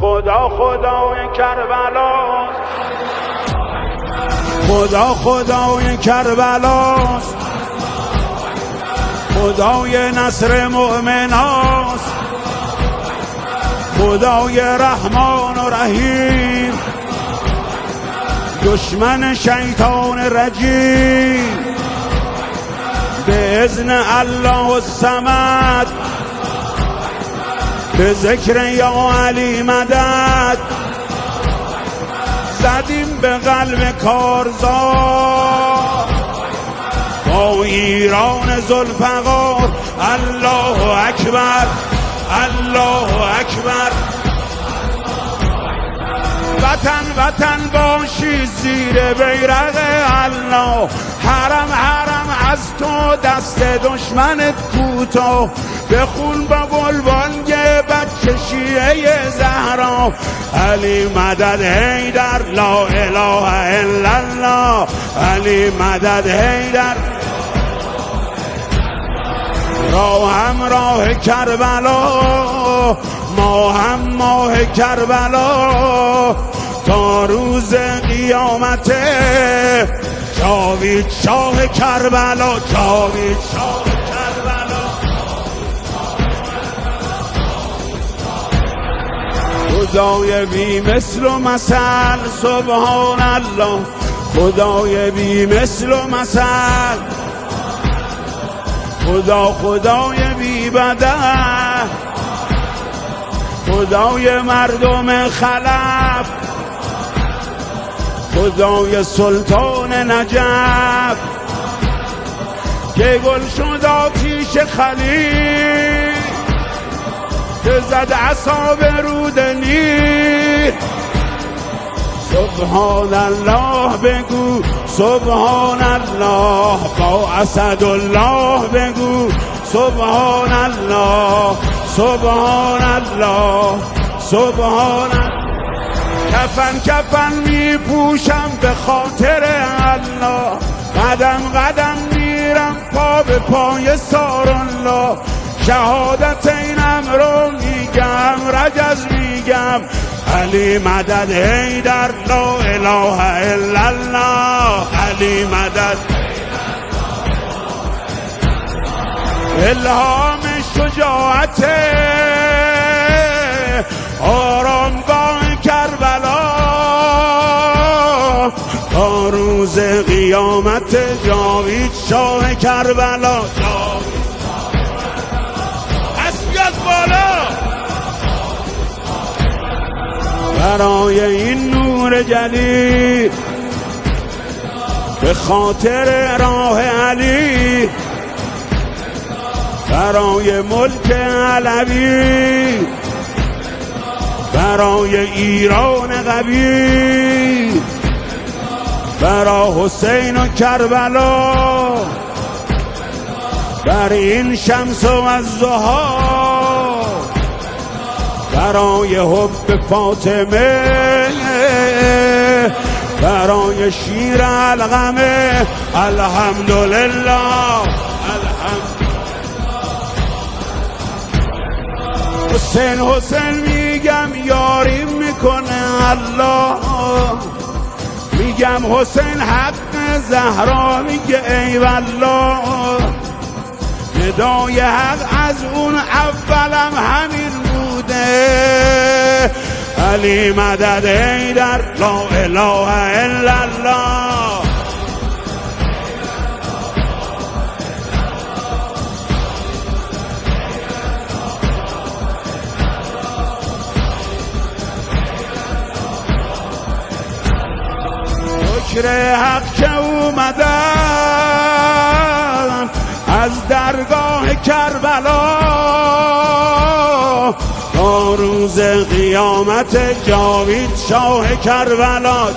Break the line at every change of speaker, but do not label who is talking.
خدا خدای کربلاست، خدا خدای کربلاست، خدای نصر مؤمناست، خدای رحمان و رحیم، دشمن شیطان رجیم، به اذن الله الصمد، به ذکر یا علی مدد، زدیم به قلب کارزار با ایران ذوالفقار. الله اکبر، الله اکبر. وطن وطن باشی زیر بیرق الله، حرم حرم از تو دست دشمنت کوتاه، بخون با بلبانگ بچه شیعه زهرا. علی مدد حیدر، لا اله الا الله، علی مدد حیدر. راه هم راه کربلا، ما هم ماه کربلا، تا روز قیامت جاوید شاه کربلا، جاوید شاه کربلا. خدای بی مثل و مثل، سبحان الله، خدای بی مثل و مثل، خدا خدای بی بدل، خدای مردم خلف، خدای سلطان نجف، که گل شد آتیش خلیل، که زد عصا به رود نیل. سبحان الله بگو، سبحان الله، با اسدالله بگو سبحان الله، سبحان الله، سبحان الله. کفن کفن می پوشم به خاطر الله، قدم قدم میرم پا به پای سارالله. شهادت اینم رو میگم، رجز میگم، علی مدد حیدر، لا اله الا الله، علی مدد. الهام شجاعت آرامگاه کربلا، تا روز قیامت جاوید شاه کربلا. اسیاد بالا برای این نور جلیل، به خاطر راه علی، برای ملک علوی، برای ایران قوی، برای حسین و کربلا، بر این شمس و الضحی، برای حب فاطمه، برای شیر علقمه. الحمدلله، حسین حسین میگم یاری میکنه الله، میگم حسین حق زهرا میگه ای والله. ندای حق از اون اولم همین بوده، علی مدد حیدر، لا اله الا الله. شکر حق که اومدن از درگاه کربلا، تا روز قیامت جاوید شاه کربلا.